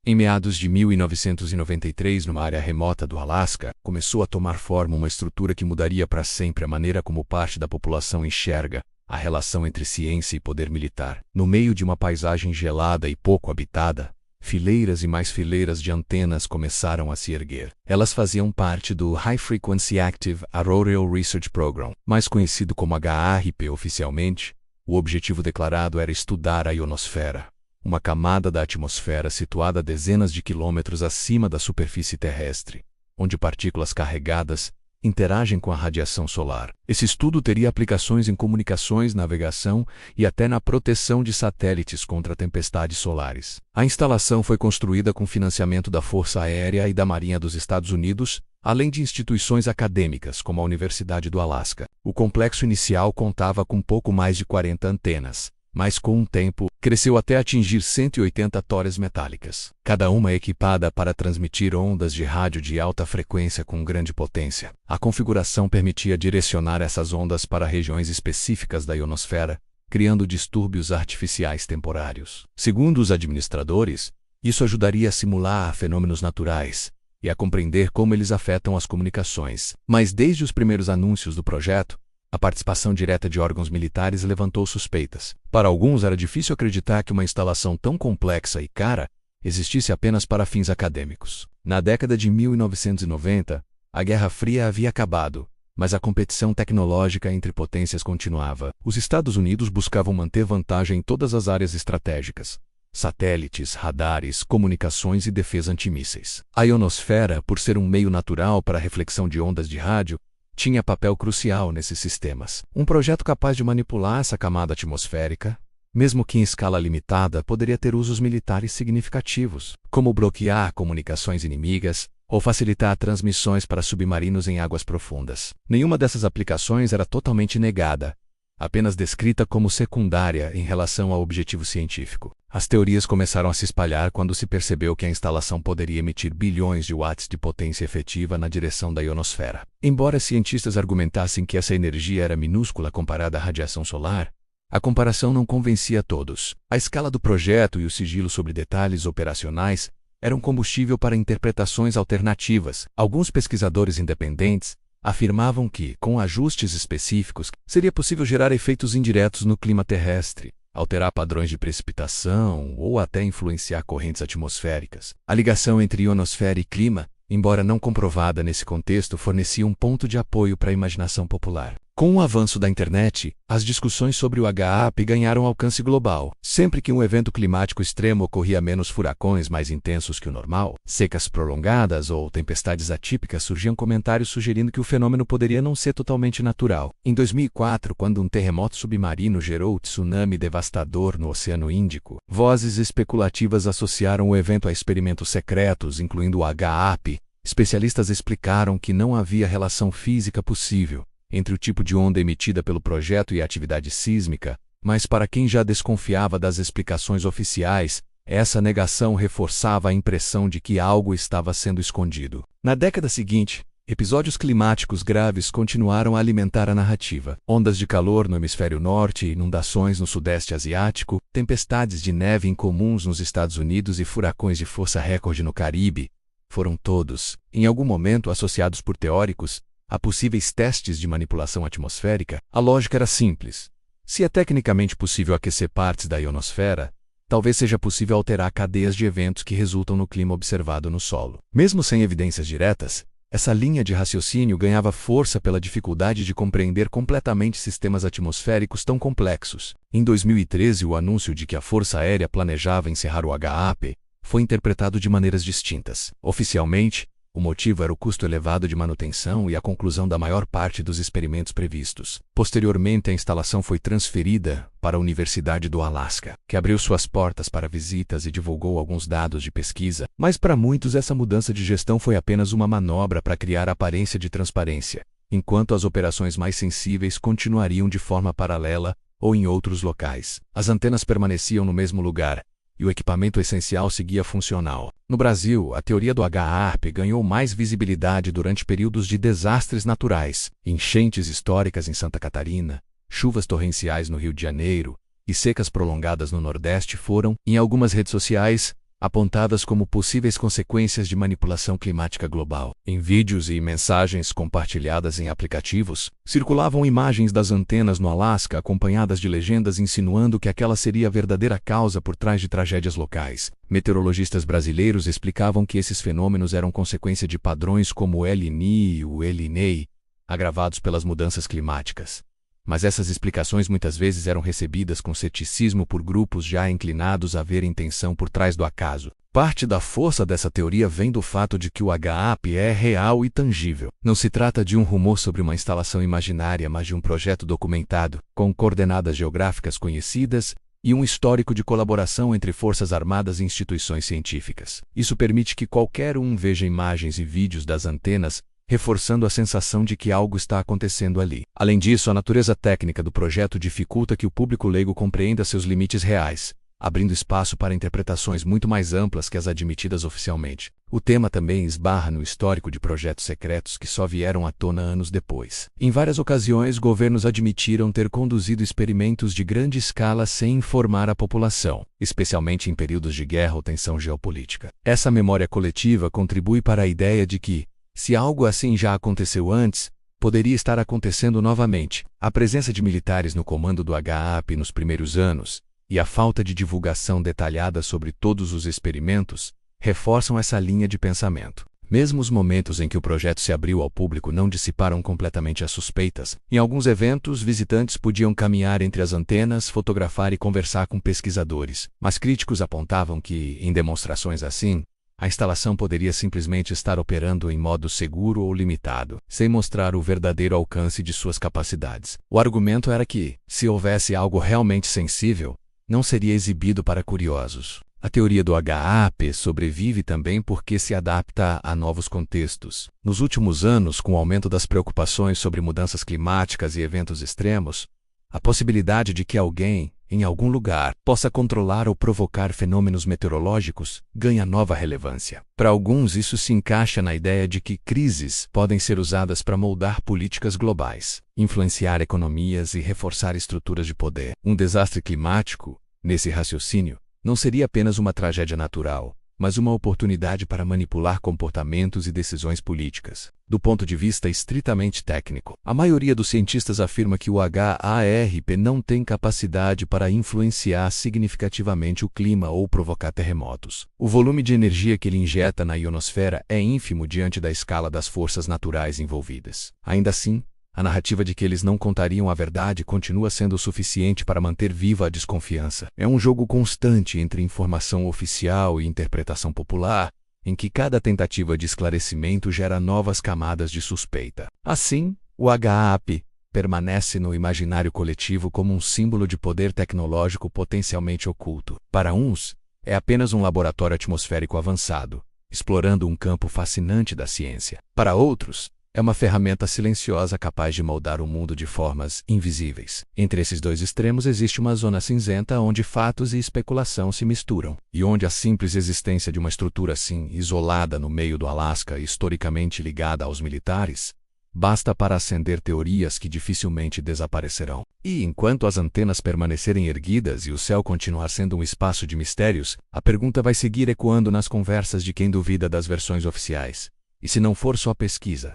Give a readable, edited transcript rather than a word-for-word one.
Em meados de 1993, numa área remota do Alasca, começou a tomar forma uma estrutura que mudaria para sempre a maneira como parte da população enxerga a relação entre ciência e poder militar. No meio de uma paisagem gelada e pouco habitada, fileiras e mais fileiras de antenas começaram a se erguer. Elas faziam parte do High Frequency Active Auroral Research Program, mais conhecido como HARP oficialmente. O objetivo declarado era estudar a ionosfera, uma camada da atmosfera situada a dezenas de quilômetros acima da superfície terrestre, onde partículas carregadas interagem com a radiação solar. Esse estudo teria aplicações em comunicações, navegação e até na proteção de satélites contra tempestades solares. A instalação foi construída com financiamento da Força Aérea e da Marinha dos Estados Unidos, além de instituições acadêmicas como a Universidade do Alasca. O complexo inicial contava com pouco mais de 40 antenas, mas com o tempo, cresceu até atingir 180 torres metálicas, cada uma equipada para transmitir ondas de rádio de alta frequência com grande potência. A configuração permitia direcionar essas ondas para regiões específicas da ionosfera, criando distúrbios artificiais temporários. Segundo os administradores, isso ajudaria a simular fenômenos naturais e a compreender como eles afetam as comunicações. Mas desde os primeiros anúncios do projeto, a participação direta de órgãos militares levantou suspeitas. Para alguns era difícil acreditar que uma instalação tão complexa e cara existisse apenas para fins acadêmicos. Na década de 1990, a Guerra Fria havia acabado, mas a competição tecnológica entre potências continuava. Os Estados Unidos buscavam manter vantagem em todas as áreas estratégicas: satélites, radares, comunicações e defesa antimísseis. A ionosfera, por ser um meio natural para a reflexão de ondas de rádio, tinha papel crucial nesses sistemas. Um projeto capaz de manipular essa camada atmosférica, mesmo que em escala limitada, poderia ter usos militares significativos, como bloquear comunicações inimigas ou facilitar transmissões para submarinos em águas profundas. Nenhuma dessas aplicações era totalmente negada, apenas descrita como secundária em relação ao objetivo científico. As teorias começaram a se espalhar quando se percebeu que a instalação poderia emitir bilhões de watts de potência efetiva na direção da ionosfera. Embora cientistas argumentassem que essa energia era minúscula comparada à radiação solar, a comparação não convencia a todos. A escala do projeto e o sigilo sobre detalhes operacionais eram combustível para interpretações alternativas. Alguns pesquisadores independentes afirmavam que, com ajustes específicos, seria possível gerar efeitos indiretos no clima terrestre, alterar padrões de precipitação ou até influenciar correntes atmosféricas. A ligação entre ionosfera e clima, embora não comprovada nesse contexto, fornecia um ponto de apoio para a imaginação popular. Com o avanço da internet, as discussões sobre o HAARP ganharam alcance global. Sempre que um evento climático extremo ocorria, menos furacões mais intensos que o normal, secas prolongadas ou tempestades atípicas, surgiam comentários sugerindo que o fenômeno poderia não ser totalmente natural. Em 2004, quando um terremoto submarino gerou o tsunami devastador no Oceano Índico, vozes especulativas associaram o evento a experimentos secretos, incluindo o HAARP. Especialistas explicaram que não havia relação física possível entre o tipo de onda emitida pelo projeto e a atividade sísmica, mas para quem já desconfiava das explicações oficiais, essa negação reforçava a impressão de que algo estava sendo escondido. Na década seguinte, episódios climáticos graves continuaram a alimentar a narrativa. Ondas de calor no hemisfério norte, inundações no sudeste asiático, tempestades de neve incomuns nos Estados Unidos e furacões de força recorde no Caribe, foram todos, em algum momento, associados por teóricos a possíveis testes de manipulação atmosférica. A lógica era simples. Se é tecnicamente possível aquecer partes da ionosfera, talvez seja possível alterar cadeias de eventos que resultam no clima observado no solo. Mesmo sem evidências diretas, essa linha de raciocínio ganhava força pela dificuldade de compreender completamente sistemas atmosféricos tão complexos. Em 2013, o anúncio de que a Força Aérea planejava encerrar o HAARP foi interpretado de maneiras distintas. Oficialmente, o motivo era o custo elevado de manutenção e a conclusão da maior parte dos experimentos previstos. Posteriormente, a instalação foi transferida para a Universidade do Alasca, que abriu suas portas para visitas e divulgou alguns dados de pesquisa. Mas para muitos, essa mudança de gestão foi apenas uma manobra para criar aparência de transparência, enquanto as operações mais sensíveis continuariam de forma paralela ou em outros locais. As antenas permaneciam no mesmo lugar, e o equipamento essencial seguia funcional. No Brasil, a teoria do HAARP ganhou mais visibilidade durante períodos de desastres naturais, enchentes históricas em Santa Catarina, chuvas torrenciais no Rio de Janeiro e secas prolongadas no Nordeste foram, em algumas redes sociais, apontadas como possíveis consequências de manipulação climática global. Em vídeos e mensagens compartilhadas em aplicativos, circulavam imagens das antenas no Alasca acompanhadas de legendas insinuando que aquela seria a verdadeira causa por trás de tragédias locais. Meteorologistas brasileiros explicavam que esses fenômenos eram consequência de padrões como o El Niño e o El Niño, agravados pelas mudanças climáticas. Mas essas explicações muitas vezes eram recebidas com ceticismo por grupos já inclinados a ver intenção por trás do acaso. Parte da força dessa teoria vem do fato de que o HAARP é real e tangível. Não se trata de um rumor sobre uma instalação imaginária, mas de um projeto documentado, com coordenadas geográficas conhecidas e um histórico de colaboração entre forças armadas e instituições científicas. Isso permite que qualquer um veja imagens e vídeos das antenas, reforçando a sensação de que algo está acontecendo ali. Além disso, a natureza técnica do projeto dificulta que o público leigo compreenda seus limites reais, abrindo espaço para interpretações muito mais amplas que as admitidas oficialmente. O tema também esbarra no histórico de projetos secretos que só vieram à tona anos depois. Em várias ocasiões, governos admitiram ter conduzido experimentos de grande escala sem informar a população, especialmente em períodos de guerra ou tensão geopolítica. Essa memória coletiva contribui para a ideia de que, se algo assim já aconteceu antes, poderia estar acontecendo novamente. A presença de militares no comando do HAARP nos primeiros anos e a falta de divulgação detalhada sobre todos os experimentos reforçam essa linha de pensamento. Mesmo os momentos em que o projeto se abriu ao público não dissiparam completamente as suspeitas. Em alguns eventos, visitantes podiam caminhar entre as antenas, fotografar e conversar com pesquisadores. Mas críticos apontavam que, em demonstrações assim, a instalação poderia simplesmente estar operando em modo seguro ou limitado, sem mostrar o verdadeiro alcance de suas capacidades. O argumento era que, se houvesse algo realmente sensível, não seria exibido para curiosos. A teoria do HAARP sobrevive também porque se adapta a novos contextos. Nos últimos anos, com o aumento das preocupações sobre mudanças climáticas e eventos extremos, a possibilidade de que alguém, em algum lugar, possa controlar ou provocar fenômenos meteorológicos ganha nova relevância. Para alguns, isso se encaixa na ideia de que crises podem ser usadas para moldar políticas globais, influenciar economias e reforçar estruturas de poder. Um desastre climático, nesse raciocínio, não seria apenas uma tragédia natural, mas uma oportunidade para manipular comportamentos e decisões políticas. Do ponto de vista estritamente técnico, a maioria dos cientistas afirma que o HAARP não tem capacidade para influenciar significativamente o clima ou provocar terremotos. O volume de energia que ele injeta na ionosfera é ínfimo diante da escala das forças naturais envolvidas. Ainda assim, a narrativa de que eles não contariam a verdade continua sendo o suficiente para manter viva a desconfiança. É um jogo constante entre informação oficial e interpretação popular, em que cada tentativa de esclarecimento gera novas camadas de suspeita. Assim, o HAARP permanece no imaginário coletivo como um símbolo de poder tecnológico potencialmente oculto. Para uns, é apenas um laboratório atmosférico avançado, explorando um campo fascinante da ciência. Para outros, é uma ferramenta silenciosa capaz de moldar o mundo de formas invisíveis. Entre esses dois extremos existe uma zona cinzenta onde fatos e especulação se misturam, e onde a simples existência de uma estrutura assim, isolada no meio do Alasca e historicamente ligada aos militares, basta para acender teorias que dificilmente desaparecerão. E enquanto as antenas permanecerem erguidas e o céu continuar sendo um espaço de mistérios, a pergunta vai seguir ecoando nas conversas de quem duvida das versões oficiais. E se não for só pesquisa,